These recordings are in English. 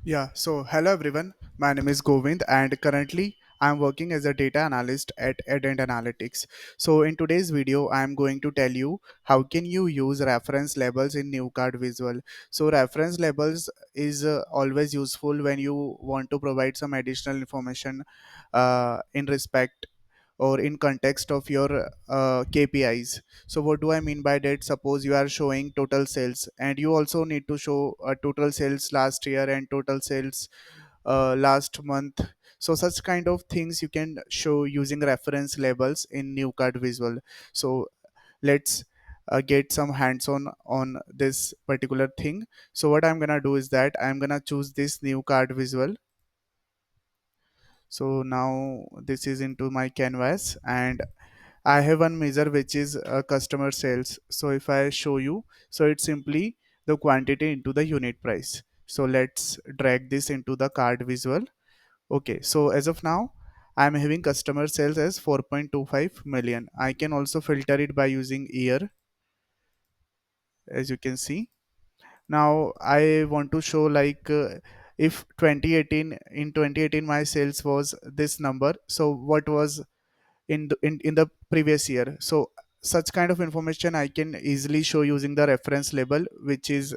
Yeah, so hello everyone. My name is Govind and currently I'm working as a data analyst at Edent Analytics. So in today's video, I'm going to tell you how can you use reference labels in new card visual. So reference labels is always useful when you want to provide some additional information in respect or in context of your KPIs. So what do I mean by that? Suppose you are showing total sales and you also need to show total sales last year and total sales last month. So such kind of things you can show using reference labels in new card visual. So let's get some hands on this particular thing. So what I'm gonna do is that I'm gonna choose this new card visual. So now this is into my canvas and I have one measure which is customer sales. So if I show you, so it's simply the quantity into the unit price. So let's drag this into the card visual. Okay, so as of now, I'm having customer sales as 4.25 million. I can also filter it by using year, as you can see. Now I want to show like if 2018 in 2018 my sales was this number. So what was in the previous year? So such kind of information I can easily show using the reference label, which is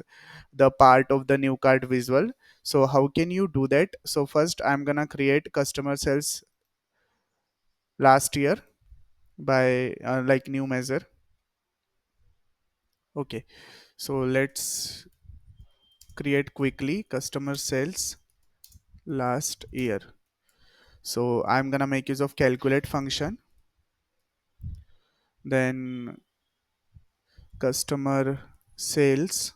the part of the new card visual. So how can you do that? So first I'm gonna create customer sales last year by like new measure. Okay, so let's create quickly customer sales last year. So I'm gonna make use of calculate function, then customer sales,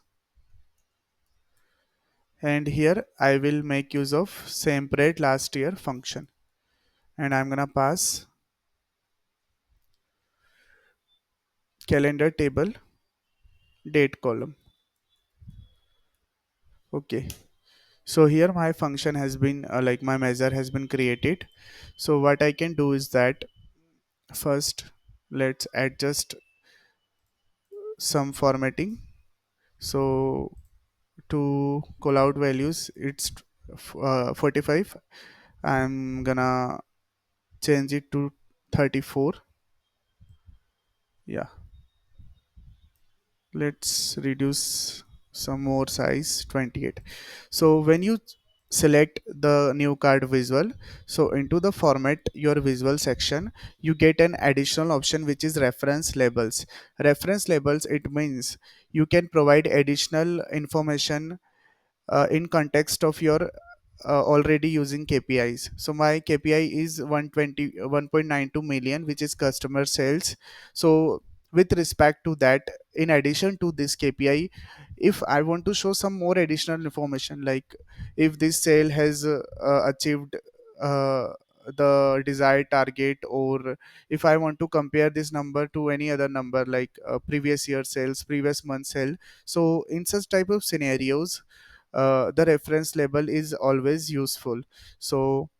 and here I will make use of same period last year function, and I'm gonna pass calendar table date column. Okay, so here my function has been like my measure has been created. So what I can do is that first let's adjust some formatting. So to call out values it's 45. I'm gonna change it to 34. Yeah, let's reduce some more size 28. So when you select the new card visual, so into the format your visual section, you get an additional option which is reference labels. Reference labels, it means you can provide additional information in context of your already using KPIs. So my KPI is 1.92 million, which is customer sales. So with respect to that, in addition to this KPI, if I want to show some more additional information, like if this sale has achieved uh, the desired target, or if I want to compare this number to any other number like previous year sales, previous month sale. So in such type of scenarios, the reference label is always useful. So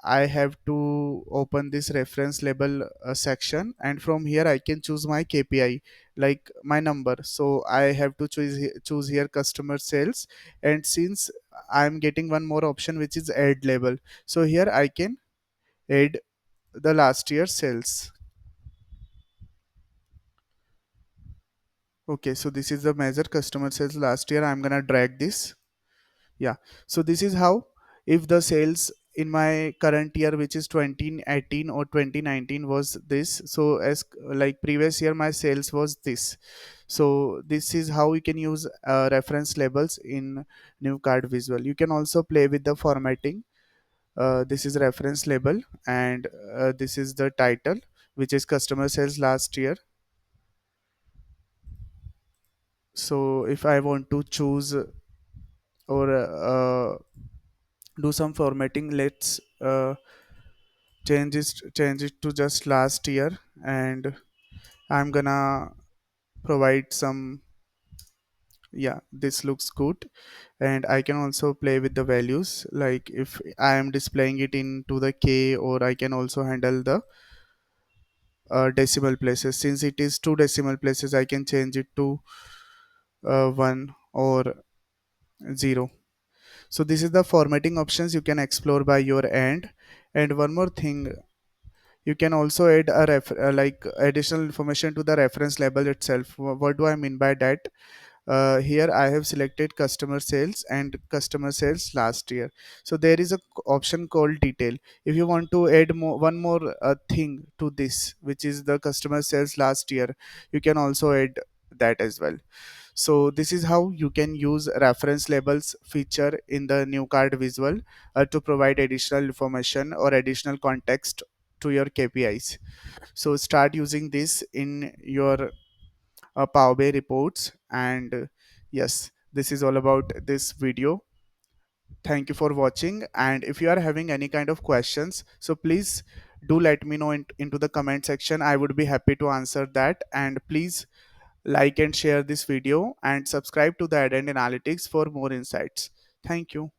I have to open this reference label section, and from here I can choose my KPI, like my number. So I have to choose here customer sales, and since I'm getting one more option which is add label, so here I can add the last year sales. Okay, so this is the measure customer sales last year. I'm gonna drag this. Yeah, so this is how, if the sales in my current year, which is 2018 or 2019, was this, so as like previous year my sales was this. So this is how you can use reference labels in new card visual. You can also play with the formatting. This is reference label, and this is the title, which is customer sales last year. So if I want to choose or do some formatting, let's change it to just last year, and I'm gonna provide some. Yeah, this looks good, and I can also play with the values, like if I am displaying it into the K, or I can also handle the decimal places. Since it is two decimal places, I can change it to 1 or 0. So this is the formatting options you can explore by your end. And one more thing, you can also add a like additional information to the reference label itself. What do I mean by that? Here I have selected customer sales and customer sales last year. So there is a option called detail. If you want to add one more thing to this, which is the customer sales last year, you can also add that as well. So this is how you can use reference labels feature in the new card visual to provide additional information or additional context to your KPIs. So start using this in your Power BI reports. And yes, this is all about this video. Thank you for watching. And if you are having any kind of questions, so please do let me know into the comment section. I would be happy to answer that. And please like and share this video and subscribe to the Ad Analytics for more insights. Thank you.